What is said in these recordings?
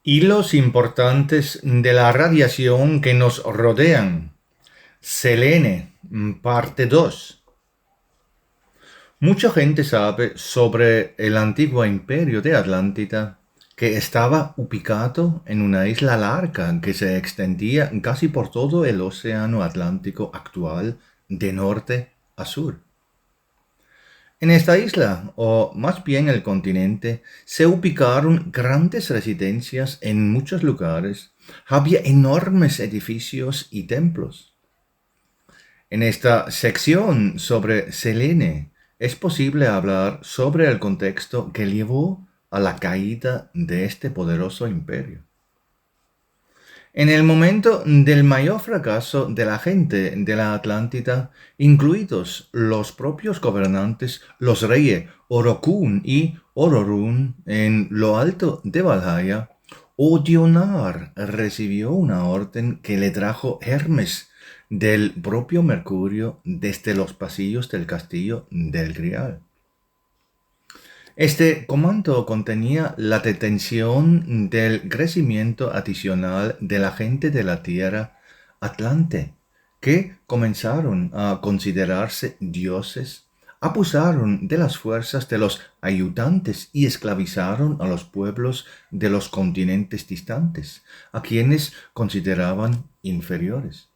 Hilos importantes de la radiación que nos rodean. Selene, parte 2. Mucha gente sabe sobre el antiguo imperio de Atlántida, que estaba ubicado en una isla larga que se extendía casi por todo el océano Atlántico actual, de norte a sur. En esta isla, o más bien el continente, se ubicaron grandes residencias en muchos lugares. Había enormes edificios y templos. En esta sección sobre Selene es posible hablar sobre el contexto que llevó a la caída de este poderoso imperio. En el momento del mayor fracaso de la gente de la Atlántida, incluidos los propios gobernantes, los reyes Orokun y Ororun en lo alto de Valhalla, Odionar recibió una orden que le trajo Hermes del propio Mercurio desde los pasillos del castillo del Grial. Este comando contenía la detención del crecimiento adicional de la gente de la tierra Atlante, que comenzaron a considerarse dioses, abusaron de las fuerzas de los ayudantes y esclavizaron a los pueblos de los continentes distantes, a quienes consideraban inferiores.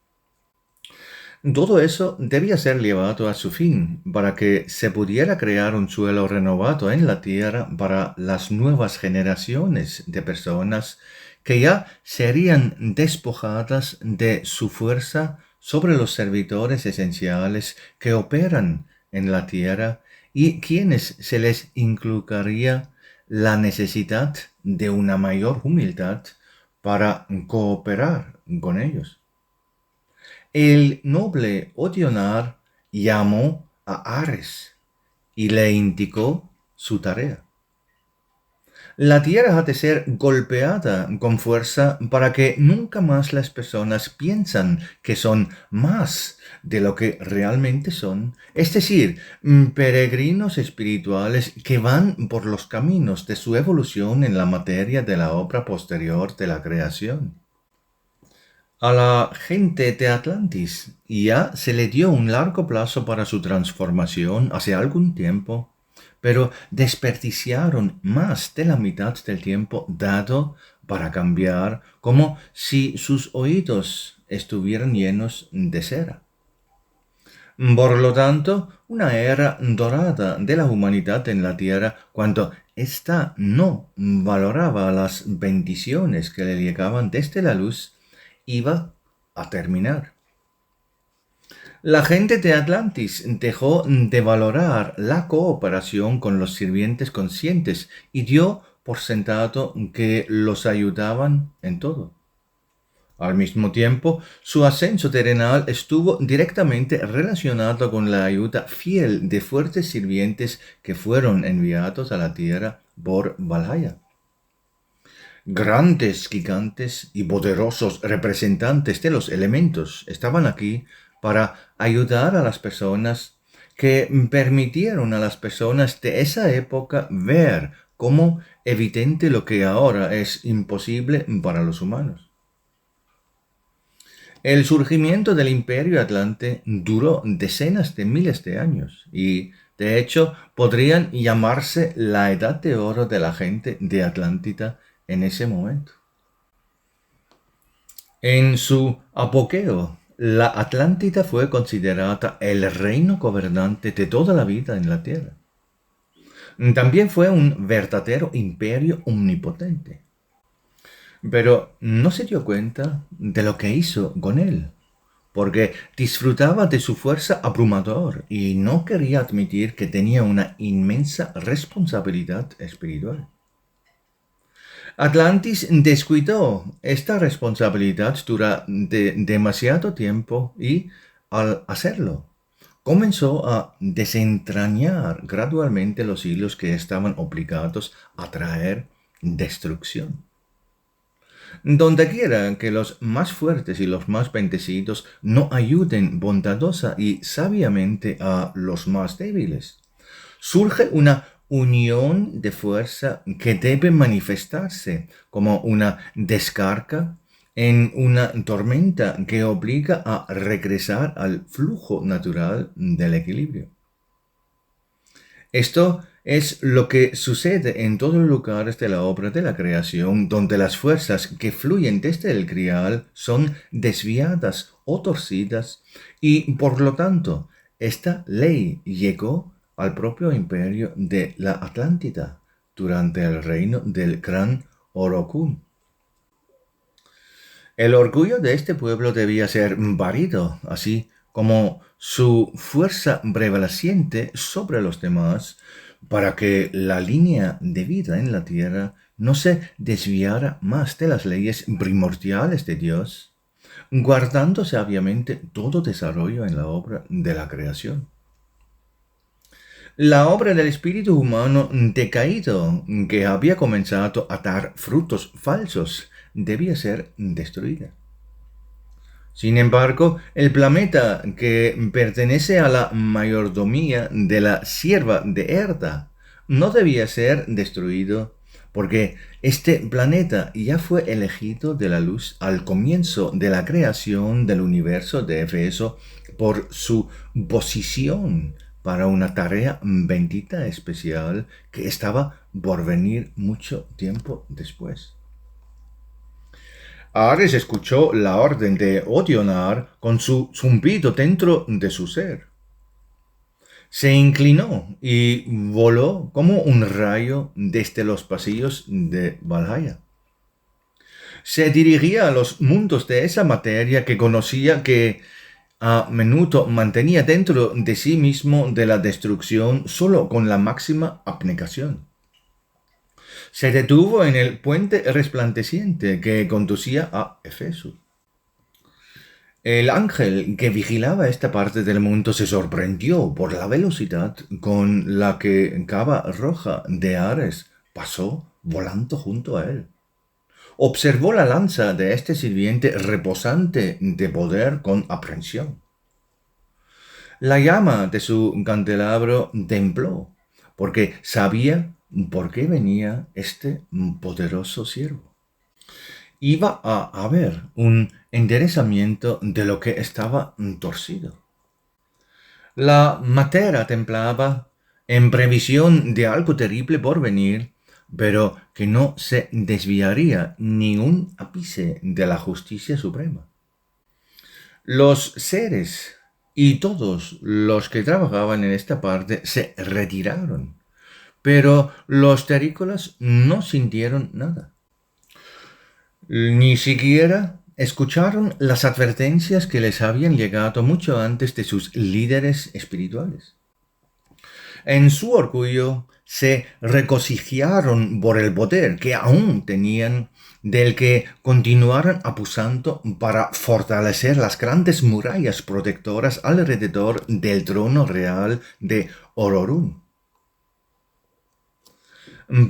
Todo eso debía ser llevado a su fin para que se pudiera crear un suelo renovado en la tierra para las nuevas generaciones de personas que ya serían despojadas de su fuerza sobre los servidores esenciales que operan en la tierra y quienes se les inculcaría la necesidad de una mayor humildad para cooperar con ellos. El noble Odionar llamó a Ares y le indicó su tarea. La tierra ha de ser golpeada con fuerza para que nunca más las personas piensan que son más de lo que realmente son, es decir, peregrinos espirituales que van por los caminos de su evolución en la materia de la obra posterior de la creación. A la gente de Atlantis ya se le dio un largo plazo para su transformación hace algún tiempo, pero desperdiciaron más de la mitad del tiempo dado para cambiar, como si sus oídos estuvieran llenos de cera. Por lo tanto, una era dorada de la humanidad en la tierra cuando ésta no valoraba las bendiciones que le llegaban desde la luz iba a terminar. La gente de Atlantis dejó de valorar la cooperación con los sirvientes conscientes y dio por sentado que los ayudaban en todo. Al mismo tiempo, su ascenso terrenal estuvo directamente relacionado con la ayuda fiel de fuertes sirvientes que fueron enviados a la tierra por Valhalla. Grandes gigantes y poderosos representantes de los elementos estaban aquí para ayudar a las personas que permitieron a las personas de esa época ver como evidente lo que ahora es imposible para los humanos. El surgimiento del Imperio Atlante duró decenas de miles de años y, de hecho, podrían llamarse la Edad de Oro de la gente de Atlántida en ese momento. En su apogeo, la Atlántida fue considerada el reino gobernante de toda la vida en la Tierra. También fue un verdadero imperio omnipotente. Pero no se dio cuenta de lo que hizo con él, porque disfrutaba de su fuerza abrumadora y no quería admitir que tenía una inmensa responsabilidad espiritual. Atlantis descuidó esta responsabilidad durante demasiado tiempo y, al hacerlo, comenzó a desentrañar gradualmente los hilos que estaban obligados a traer destrucción. Dondequiera que los más fuertes y los más bendecidos no ayuden bondadosa y sabiamente a los más débiles, surge una unión de fuerza que debe manifestarse como una descarga en una tormenta que obliga a regresar al flujo natural del equilibrio. Esto es lo que sucede en todos los lugares de la obra de la creación, donde las fuerzas que fluyen desde el grial son desviadas o torcidas, y por lo tanto, esta ley llegó al propio imperio de la Atlántida durante el reino del gran Orocún. El orgullo de este pueblo debía ser variado, así como su fuerza prevaleciente sobre los demás, para que la línea de vida en la tierra no se desviara más de las leyes primordiales de Dios, guardando sabiamente todo desarrollo en la obra de la creación. La obra del espíritu humano decaído, que había comenzado a dar frutos falsos, debía ser destruida. Sin embargo, el planeta que pertenece a la mayordomía de la sierva de Erda no debía ser destruido, porque este planeta ya fue elegido de la luz al comienzo de la creación del universo de Éfeso por su posición para una tarea bendita especial que estaba por venir mucho tiempo después. Ares escuchó la orden de Odionar con su zumbido dentro de su ser. Se inclinó y voló como un rayo desde los pasillos de Valhalla. Se dirigía a los mundos de esa materia que conocía, que a menudo mantenía dentro de sí mismo de la destrucción solo con la máxima abnegación. Se detuvo en el puente resplandeciente que conducía a Éfeso. El ángel que vigilaba esta parte del mundo se sorprendió por la velocidad con la que Cava Roja de Ares pasó volando junto a él. Observó la lanza de este sirviente reposante de poder con aprensión. La llama de su candelabro tembló, porque sabía por qué venía este poderoso siervo. Iba a haber un enderezamiento de lo que estaba torcido. La materia temblaba en previsión de algo terrible por venir, pero que no se desviaría ni un ápice de la justicia suprema. Los seres y todos los que trabajaban en esta parte se retiraron, pero los terrícolas no sintieron nada. Ni siquiera escucharon las advertencias que les habían llegado mucho antes de sus líderes espirituales. En su orgullo se regocijaron por el poder que aún tenían, del que continuaron abusando para fortalecer las grandes murallas protectoras alrededor del trono real de Ororún.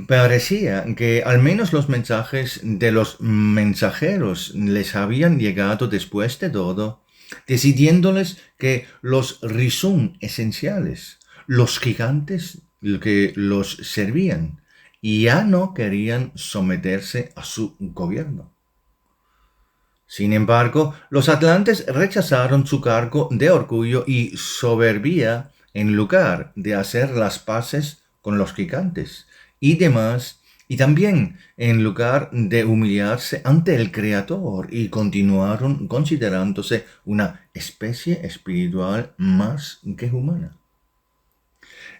Parecía que al menos los mensajes de los mensajeros les habían llegado después de todo, decidiéndoles que los Rizum esenciales, los gigantes que los servían, ya no querían someterse a su gobierno. Sin embargo, los atlantes rechazaron su cargo de orgullo y soberbia en lugar de hacer las paces con los gigantes y demás, y también en lugar de humillarse ante el Creador, y continuaron considerándose una especie espiritual más que humana.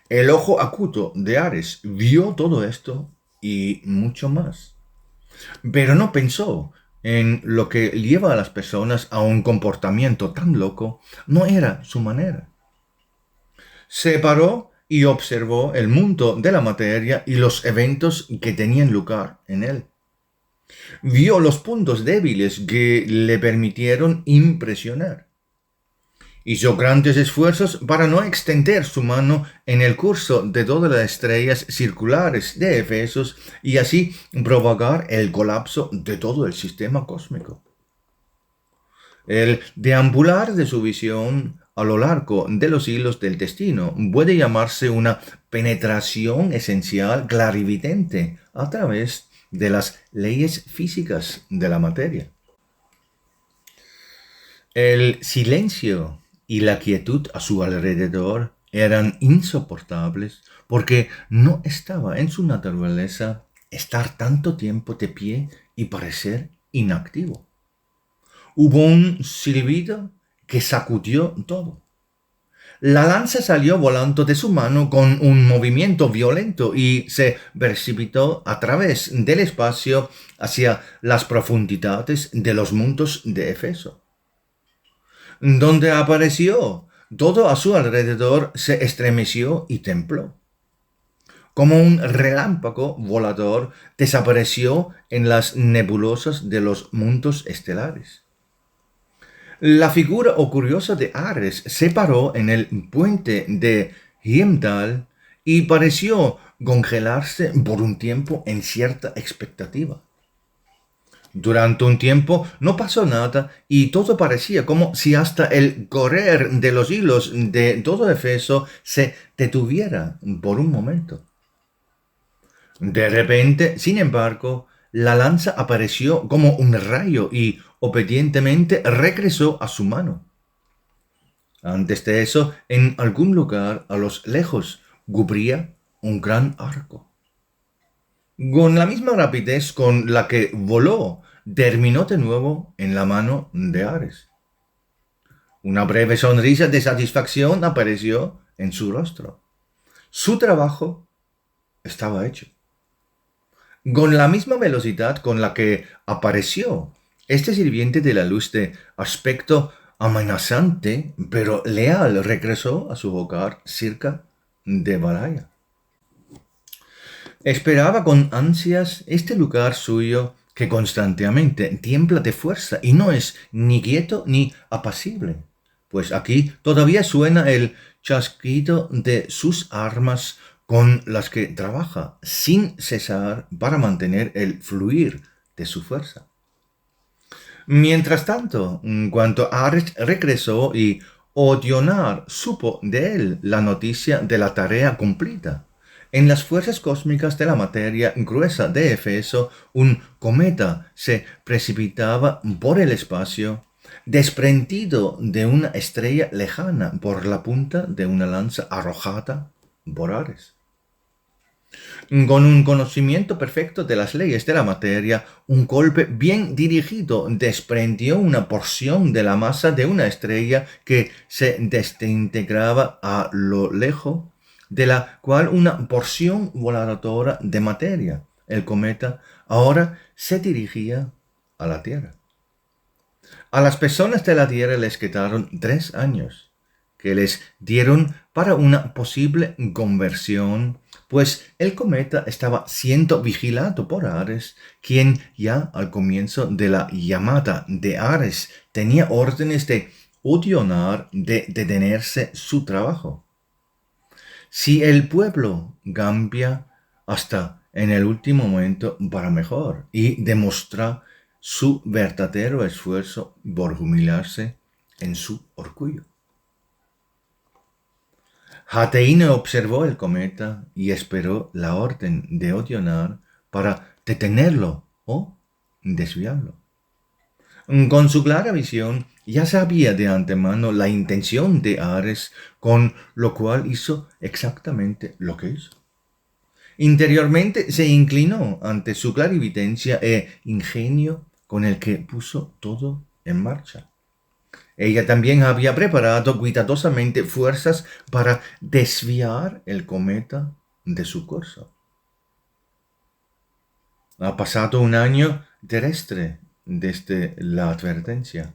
El ojo acuto de Ares vio todo esto y mucho más, pero no pensó en lo que lleva a las personas a un comportamiento tan loco. No era su manera. Se paró y observó el mundo de la materia y los eventos que tenían lugar en él. Vio los puntos débiles que le permitieron impresionar. Hizo grandes esfuerzos para no extender su mano en el curso de todas las estrellas circulares de Efesos y así provocar el colapso de todo el sistema cósmico. El deambular de su visión a lo largo de los hilos del destino puede llamarse una penetración esencial clarividente a través de las leyes físicas de la materia. El silencio y la quietud a su alrededor eran insoportables porque no estaba en su naturaleza estar tanto tiempo de pie y parecer inactivo. Hubo un silbido que sacudió todo. La lanza salió volando de su mano con un movimiento violento y se precipitó a través del espacio hacia las profundidades de los mundos de Éfeso. Donde apareció, todo a su alrededor se estremeció y tembló. Como un relámpago volador, desapareció en las nebulosas de los mundos estelares. La figura o curiosa de Ares se paró en el puente de Heimdall y pareció congelarse por un tiempo en cierta expectativa. Durante un tiempo no pasó nada y todo parecía como si hasta el correr de los hilos de todo Éfeso se detuviera por un momento. De repente, sin embargo, la lanza apareció como un rayo y obedientemente regresó a su mano. Antes de eso, en algún lugar a los lejos, cubría un gran arco. Con la misma rapidez con la que voló, terminó de nuevo en la mano de Ares. Una breve sonrisa de satisfacción apareció en su rostro. Su trabajo estaba hecho. Con la misma velocidad con la que apareció, este sirviente de la luz de aspecto amenazante pero leal regresó a su hogar cerca de Valhalla. Esperaba con ansias este lugar suyo que constantemente tiembla de fuerza y no es ni quieto ni apacible, pues aquí todavía suena el chasquido de sus armas con las que trabaja sin cesar para mantener el fluir de su fuerza. Mientras tanto, cuando Ares regresó y Odionar supo de él la noticia de la tarea cumplida, en las fuerzas cósmicas de la materia gruesa de Éfeso, un cometa se precipitaba por el espacio, desprendido de una estrella lejana por la punta de una lanza arrojada por Ares. Con un conocimiento perfecto de las leyes de la materia, un golpe bien dirigido desprendió una porción de la masa de una estrella que se desintegraba a lo lejos, de la cual una porción voladora de materia, el cometa, ahora se dirigía a la Tierra. A las personas de la Tierra les quedaron 3 años, que les dieron para una posible conversión, pues el cometa estaba siendo vigilado por Ares, quien ya al comienzo de la llamada de Ares tenía órdenes de Odionar de detenerse su trabajo. Si el pueblo cambia hasta en el último momento para mejor y demuestra su verdadero esfuerzo por humillarse en su orgullo. Hateine observó el cometa y esperó la orden de Odionar para detenerlo o desviarlo. Con su clara visión ya sabía de antemano la intención de Ares, con lo cual hizo exactamente lo que hizo. Interiormente se inclinó ante su clarividencia e ingenio con el que puso todo en marcha. Ella también había preparado cuidadosamente fuerzas para desviar el cometa de su curso. Ha pasado un año terrestre desde la advertencia.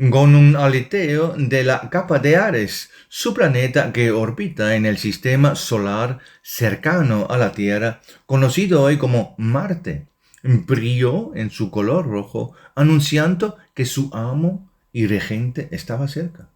Con un aleteo de la capa de Ares, su planeta que orbita en el sistema solar cercano a la Tierra, conocido hoy como Marte, brilló en su color rojo, anunciando que su amo y regente estaba cerca.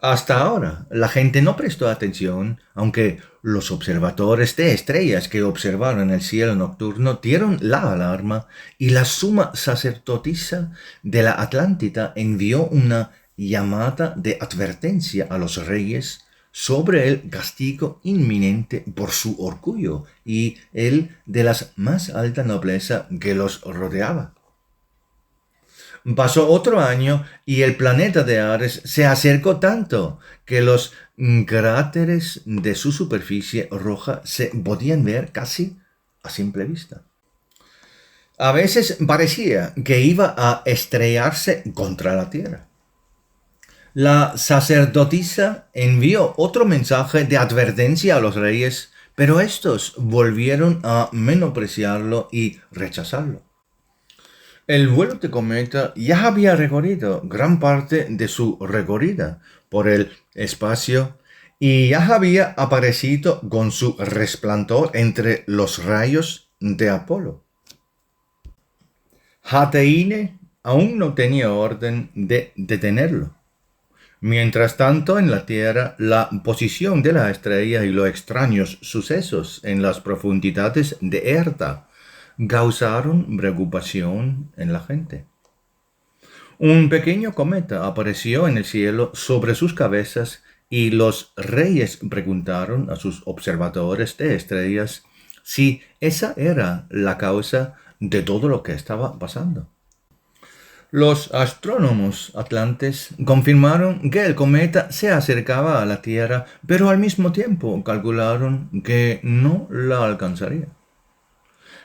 Hasta ahora, la gente no prestó atención, aunque los observadores de estrellas que observaron el cielo nocturno dieron la alarma y la suma sacerdotisa de la Atlántida envió una llamada de advertencia a los reyes sobre el castigo inminente por su orgullo y el de la más alta nobleza que los rodeaba. Pasó otro año y el planeta de Ares se acercó tanto que los cráteres de su superficie roja se podían ver casi a simple vista. A veces parecía que iba a estrellarse contra la Tierra. La sacerdotisa envió otro mensaje de advertencia a los reyes, pero estos volvieron a menospreciarlo y rechazarlo. El vuelo de cometa ya había recorrido gran parte de su recorrida por el espacio y ya había aparecido con su resplandor entre los rayos de Apolo. Hateine aún no tenía orden de detenerlo. Mientras tanto, en la Tierra, la posición de la estrella y los extraños sucesos en las profundidades de Erta causaron preocupación en la gente. Un pequeño cometa apareció en el cielo sobre sus cabezas y los reyes preguntaron a sus observadores de estrellas si esa era la causa de todo lo que estaba pasando. Los astrónomos atlantes confirmaron que el cometa se acercaba a la Tierra, pero al mismo tiempo calcularon que no la alcanzaría.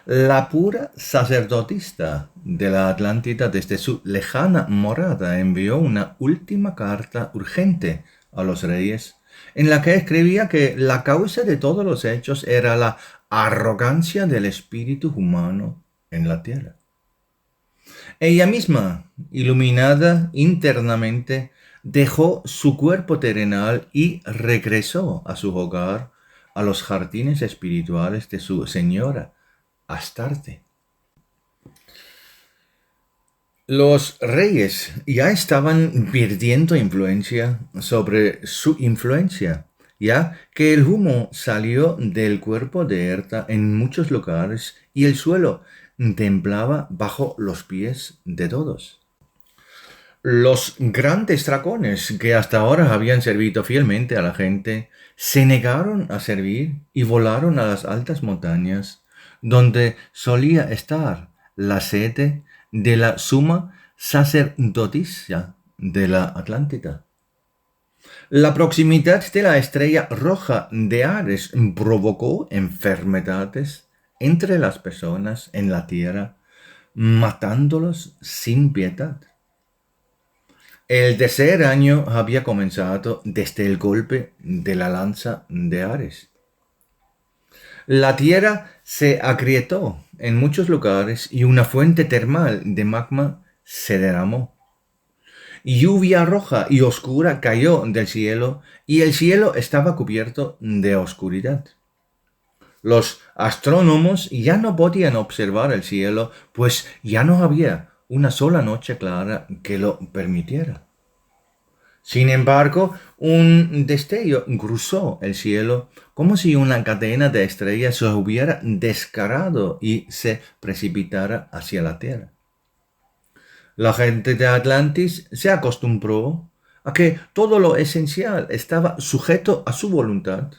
La pura sacerdotisa de la Atlántida desde su lejana morada envió una última carta urgente a los reyes, en la que escribía que la causa de todos los hechos era la arrogancia del espíritu humano en la Tierra. Ella misma, iluminada internamente, dejó su cuerpo terrenal y regresó a su hogar, a los jardines espirituales de su señora, Astarte. Los reyes ya estaban perdiendo influencia sobre su influencia, ya que el humo salió del cuerpo de Erta en muchos lugares y el suelo temblaba bajo los pies de todos. Los grandes dragones que hasta ahora habían servido fielmente a la gente se negaron a servir y volaron a las altas montañas, donde solía estar la sede de la suma sacerdotisa de la Atlántida. La proximidad de la estrella roja de Ares provocó enfermedades entre las personas en la tierra, matándolos sin piedad. El tercer año había comenzado desde el golpe de la lanza de Ares. La tierra se agrietó en muchos lugares y una fuente termal de magma se derramó. Lluvia roja y oscura cayó del cielo y el cielo estaba cubierto de oscuridad. Los astrónomos ya no podían observar el cielo, pues ya no había una sola noche clara que lo permitiera. Sin embargo, un destello cruzó el cielo como si una cadena de estrellas se hubiera descarado y se precipitara hacia la tierra. La gente de Atlantis se acostumbró a que todo lo esencial estaba sujeto a su voluntad.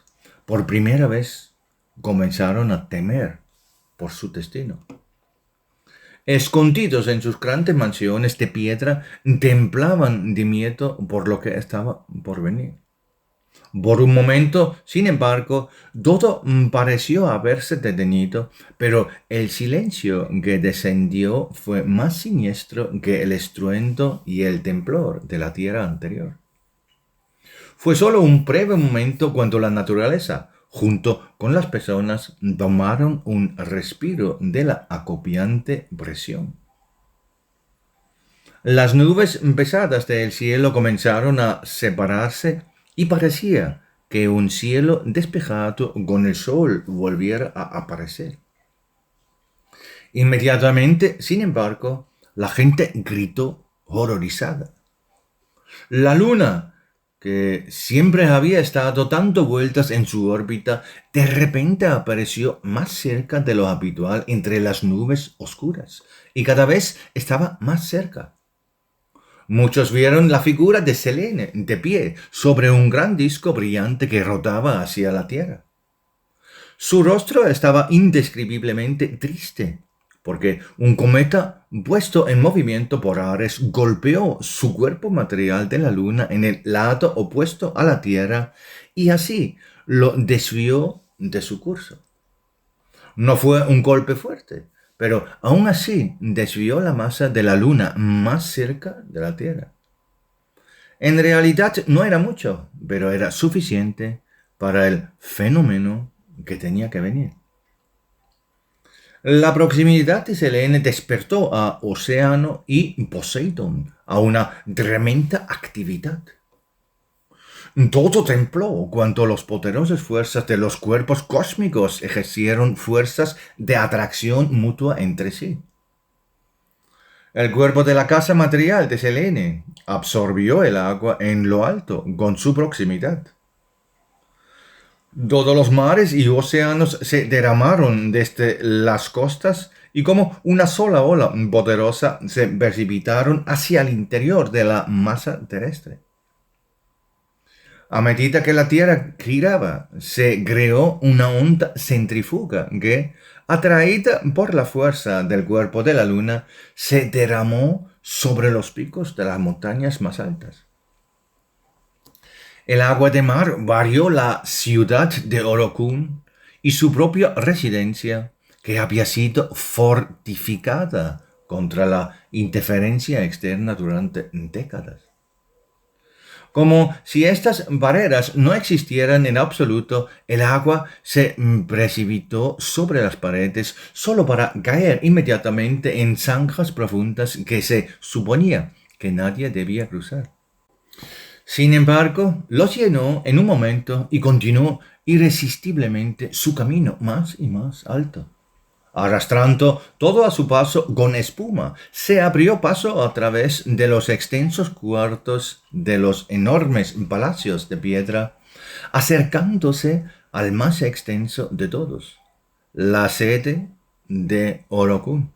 Por primera vez comenzaron a temer por su destino. Escondidos en sus grandes mansiones de piedra, temblaban de miedo por lo que estaba por venir. Por un momento, sin embargo, todo pareció haberse detenido, pero el silencio que descendió fue más siniestro que el estruendo y el temblor de la tierra anterior. Fue solo un breve momento cuando la naturaleza, junto con las personas, tomaron un respiro de la acopiante presión. Las nubes pesadas del cielo comenzaron a separarse y parecía que un cielo despejado con el sol volviera a aparecer. Inmediatamente, sin embargo, la gente gritó horrorizada. La luna, que siempre había estado dando vueltas en su órbita, de repente apareció más cerca de lo habitual entre las nubes oscuras y cada vez estaba más cerca. Muchos vieron la figura de Selene de pie sobre un gran disco brillante que rotaba hacia la Tierra. Su rostro estaba indescribiblemente triste, porque un cometa puesto en movimiento por Ares golpeó su cuerpo material de la Luna en el lado opuesto a la Tierra y así lo desvió de su curso. No fue un golpe fuerte, pero aún así desvió la masa de la Luna más cerca de la Tierra. En realidad no era mucho, pero era suficiente para el fenómeno que tenía que venir. La proximidad de Selene despertó a Océano y Poseidón a una tremenda actividad. Todo tembló cuando las poderosas fuerzas de los cuerpos cósmicos ejercieron fuerzas de atracción mutua entre sí. El cuerpo de la casa material de Selene absorbió el agua en lo alto con su proximidad. Todos los mares y océanos se derramaron desde las costas y como una sola ola poderosa se precipitaron hacia el interior de la masa terrestre. A medida que la Tierra giraba, se creó una onda centrífuga que, atraída por la fuerza del cuerpo de la Luna, se derramó sobre los picos de las montañas más altas. El agua de mar varió la ciudad de Orocún y su propia residencia, que había sido fortificada contra la interferencia externa durante décadas. Como si estas barreras no existieran en absoluto, el agua se precipitó sobre las paredes solo para caer inmediatamente en zanjas profundas que se suponía que nadie debía cruzar. Sin embargo, los llenó en un momento y continuó irresistiblemente su camino más y más alto. Arrastrando todo a su paso con espuma, se abrió paso a través de los extensos cuartos de los enormes palacios de piedra, acercándose al más extenso de todos, la sede de Orocún.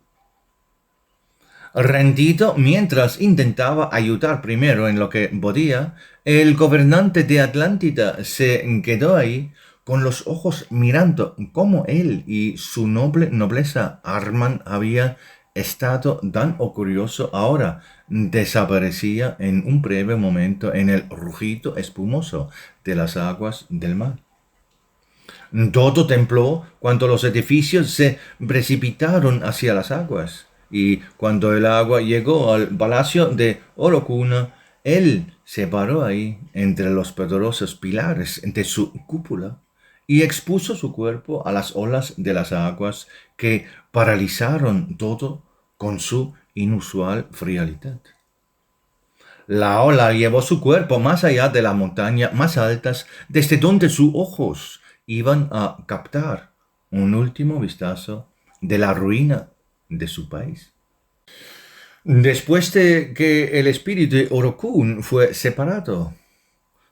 Rendido mientras intentaba ayudar primero en lo que podía, el gobernante de Atlántida se quedó ahí con los ojos mirando cómo él y su nobleza Arman había estado tan curioso ahora desaparecía en un breve momento en el rugido espumoso de las aguas del mar. Todo tembló cuando los edificios se precipitaron hacia las aguas. Y cuando el agua llegó al palacio de Orocuna, él se paró ahí entre los poderosos pilares de su cúpula y expuso su cuerpo a las olas de las aguas que paralizaron todo con su inusual frialdad. La ola llevó su cuerpo más allá de las montañas más altas, desde donde sus ojos iban a captar un último vistazo de la ruina de su país. Después de que el espíritu de Orocún fue separado,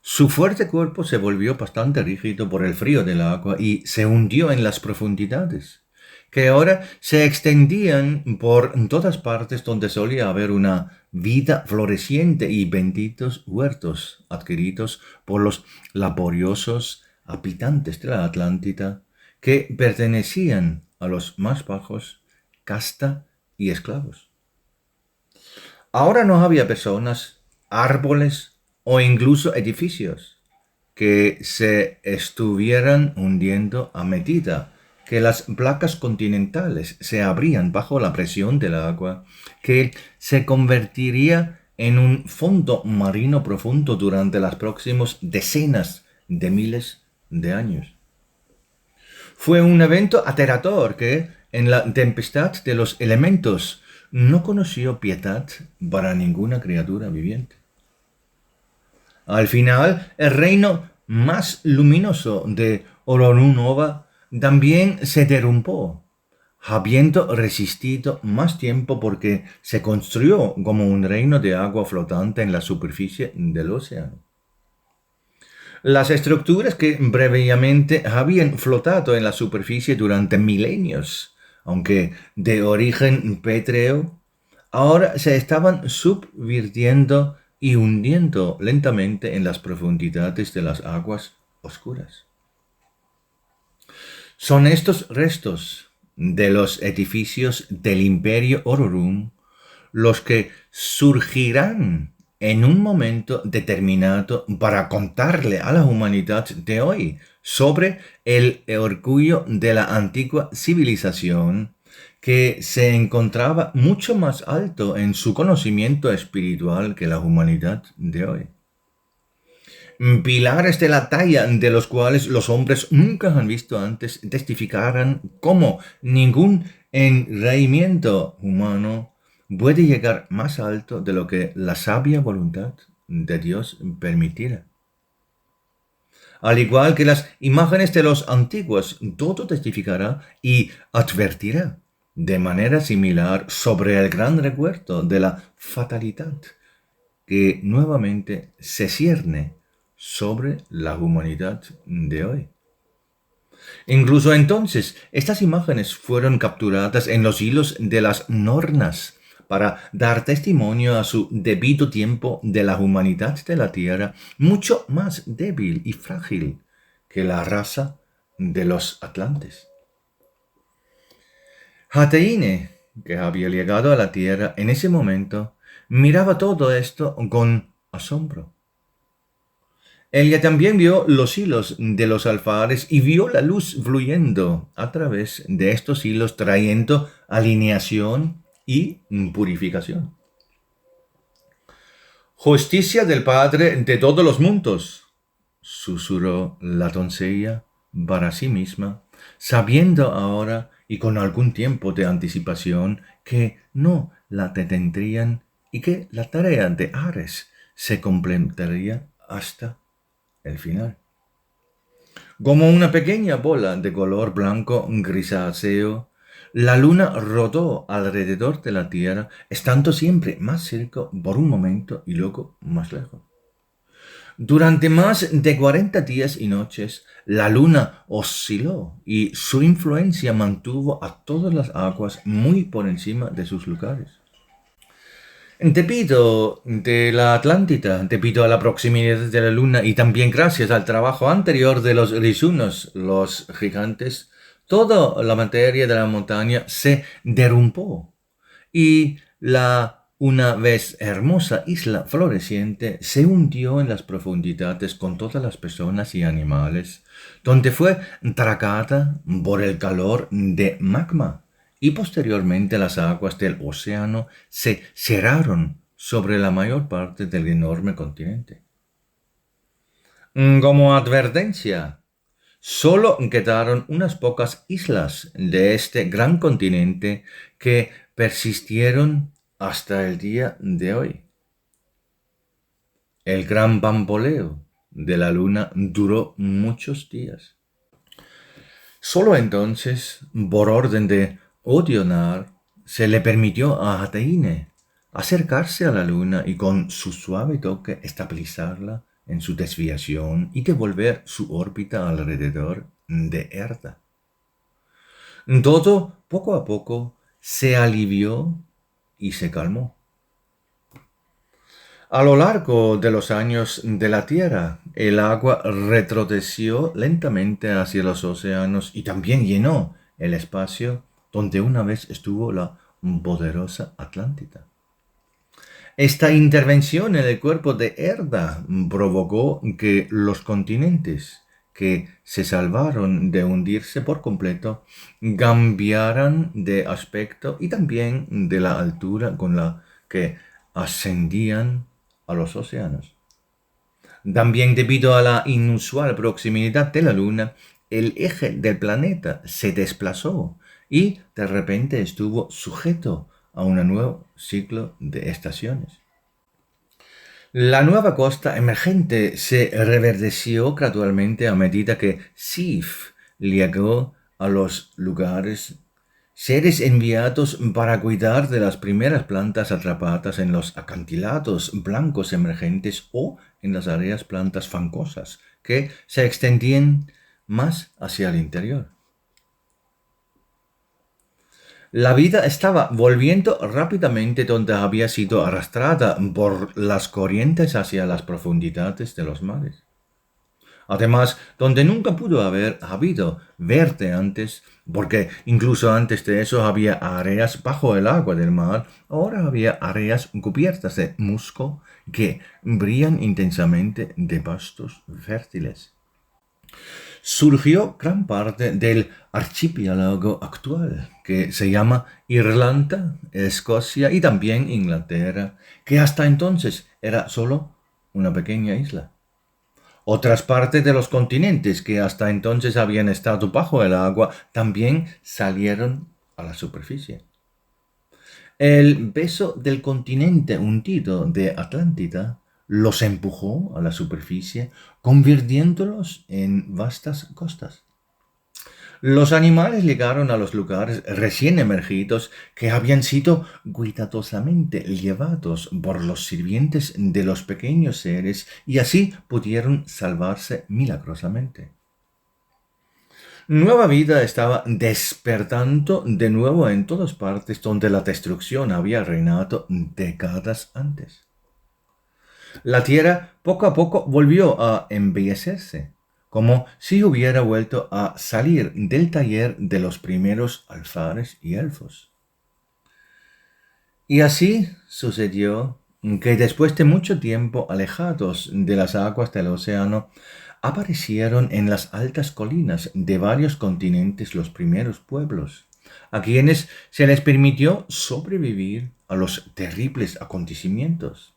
su fuerte cuerpo se volvió bastante rígido por el frío del agua y se hundió en las profundidades, que ahora se extendían por todas partes donde solía haber una vida floreciente y benditos huertos adquiridos por los laboriosos habitantes de la Atlántida que pertenecían a los más bajos, casta y esclavos. Ahora no había personas, árboles o incluso edificios que se estuvieran hundiendo a medida que las placas continentales se abrían bajo la presión del agua, que se convertiría en un fondo marino profundo durante las próximas decenas de miles de años. Fue un evento aterrador que, en la tempestad de los elementos, no conoció piedad para ninguna criatura viviente. Al final, el reino más luminoso de Ororunova también se derrumbó, habiendo resistido más tiempo porque se construyó como un reino de agua flotante en la superficie del océano. Las estructuras que previamente habían flotado en la superficie durante milenios, aunque de origen pétreo, ahora se estaban subvirtiendo y hundiendo lentamente en las profundidades de las aguas oscuras. Son estos restos de los edificios del Imperio Ororum los que surgirán en un momento determinado para contarle a la humanidad de hoy sobre el orgullo de la antigua civilización que se encontraba mucho más alto en su conocimiento espiritual que la humanidad de hoy. Pilares de la talla de los cuales los hombres nunca han visto antes testificarán cómo ningún engreimiento humano puede llegar más alto de lo que la sabia voluntad de Dios permitiera. Al igual que las imágenes de los antiguos, todo testificará y advertirá de manera similar sobre el gran recuerdo de la fatalidad que nuevamente se cierne sobre la humanidad de hoy. Incluso entonces, estas imágenes fueron capturadas en los hilos de las nornas para dar testimonio a su debido tiempo de la humanidad de la Tierra, mucho más débil y frágil que la raza de los atlantes. Hateine, que había llegado a la Tierra en ese momento, miraba todo esto con asombro. Ella también vio los hilos de los alfares y vio la luz fluyendo a través de estos hilos, trayendo alineación y purificación. Justicia del Padre de todos los mundos, susurró la doncella para sí misma, sabiendo ahora y con algún tiempo de anticipación que no la detendrían y que la tarea de Ares se completaría hasta el final. Como una pequeña bola de color blanco grisáceo, la luna rodó alrededor de la Tierra, estando siempre más cerca por un momento y luego más lejos. Durante más de 40 días y noches, la luna osciló y su influencia mantuvo a todas las aguas muy por encima de sus lugares. Debido de la Atlántida, debido a la proximidad de la Luna y también gracias al trabajo anterior de los Risunos, los gigantes, toda la materia de la montaña se derrumbó y la una vez hermosa isla floreciente se hundió en las profundidades con todas las personas y animales, donde fue tragada por el calor de magma y posteriormente las aguas del océano se cerraron sobre la mayor parte del enorme continente. Como advertencia, solo quedaron unas pocas islas de este gran continente que persistieron hasta el día de hoy. El gran bamboleo de la luna duró muchos días. Solo entonces, por orden de Odionar, se le permitió a Hateine acercarse a la luna y con su suave toque estabilizarla en su desviación y devolver su órbita alrededor de Erda. Todo, poco a poco, se alivió y se calmó. A lo largo de los años de la Tierra, el agua retrocedió lentamente hacia los océanos y también llenó el espacio donde una vez estuvo la poderosa Atlántida. Esta intervención en el cuerpo de Erda provocó que los continentes que se salvaron de hundirse por completo cambiaran de aspecto y también de la altura con la que ascendían a los océanos. También debido a la inusual proximidad de la Luna, el eje del planeta se desplazó y de repente estuvo sujeto a un nuevo ciclo de estaciones. La nueva costa emergente se reverdeció gradualmente a medida que Sif llegó a los lugares, seres enviados para cuidar de las primeras plantas atrapadas en los acantilados blancos emergentes o en las áreas plantas fangosas que se extendían más hacia el interior. La vida estaba volviendo rápidamente donde había sido arrastrada por las corrientes hacia las profundidades de los mares. Además, donde nunca pudo haber habido verde antes, porque incluso antes de eso había áreas bajo el agua del mar, ahora había áreas cubiertas de musgo que brillan intensamente de pastos fértiles. Surgió gran parte del archipiélago actual, que se llama Irlanda, Escocia y también Inglaterra, que hasta entonces era solo una pequeña isla. Otras partes de los continentes que hasta entonces habían estado bajo el agua también salieron a la superficie. El peso del continente hundido de Atlántida los empujó a la superficie, convirtiéndolos en vastas costas. Los animales llegaron a los lugares recién emergidos que habían sido cuidadosamente llevados por los sirvientes de los pequeños seres y así pudieron salvarse milagrosamente. Nueva vida estaba despertando de nuevo en todas partes donde la destrucción había reinado décadas antes. La tierra poco a poco volvió a embellecerse, como si hubiera vuelto a salir del taller de los primeros alfares y elfos. Y así sucedió que después de mucho tiempo alejados de las aguas del océano, aparecieron en las altas colinas de varios continentes los primeros pueblos, a quienes se les permitió sobrevivir a los terribles acontecimientos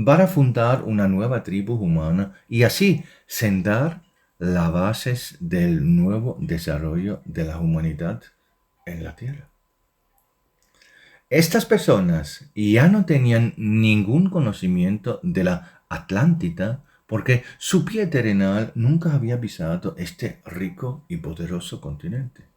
para fundar una nueva tribu humana y así sentar las bases del nuevo desarrollo de la humanidad en la Tierra. Estas personas ya no tenían ningún conocimiento de la Atlántida porque su pie terrenal nunca había pisado este rico y poderoso continente.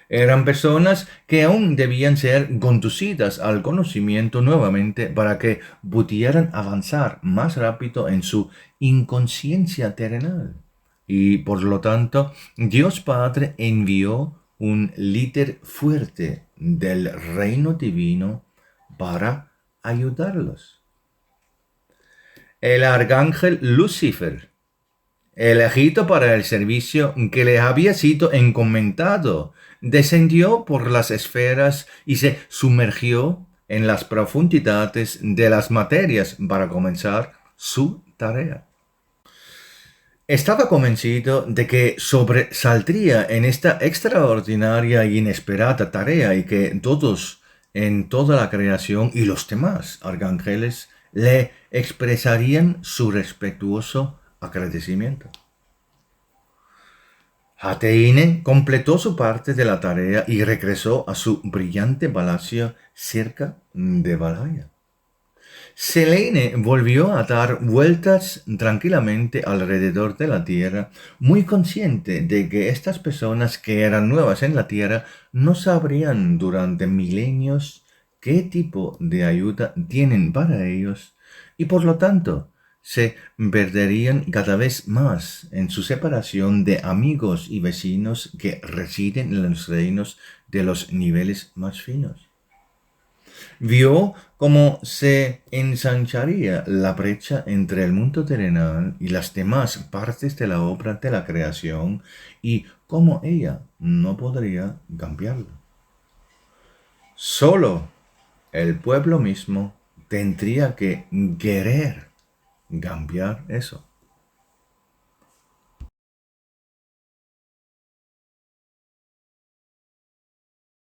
Eran personas que aún debían ser conducidas al conocimiento nuevamente para que pudieran avanzar más rápido en su inconsciencia terrenal. Y por lo tanto, Dios Padre envió un líder fuerte del reino divino para ayudarlos. El arcángel Lucifer, elegido para el servicio que le había sido encomendado, descendió por las esferas y se sumergió en las profundidades de las materias para comenzar su tarea. Estaba convencido de que sobresaldría en esta extraordinaria y inesperada tarea y que todos en toda la creación y los demás arcángeles le expresarían su respetuoso agradecimiento. Hateine completó su parte de la tarea y regresó a su brillante palacio cerca de Valhalla. Selene volvió a dar vueltas tranquilamente alrededor de la Tierra, muy consciente de que estas personas que eran nuevas en la Tierra no sabrían durante milenios qué tipo de ayuda tienen para ellos y por lo tanto se perderían cada vez más en su separación de amigos y vecinos que residen en los reinos de los niveles más finos. Vio cómo se ensancharía la brecha entre el mundo terrenal y las demás partes de la obra de la creación y cómo ella no podría cambiarlo. Solo el pueblo mismo tendría que querer cambiar eso.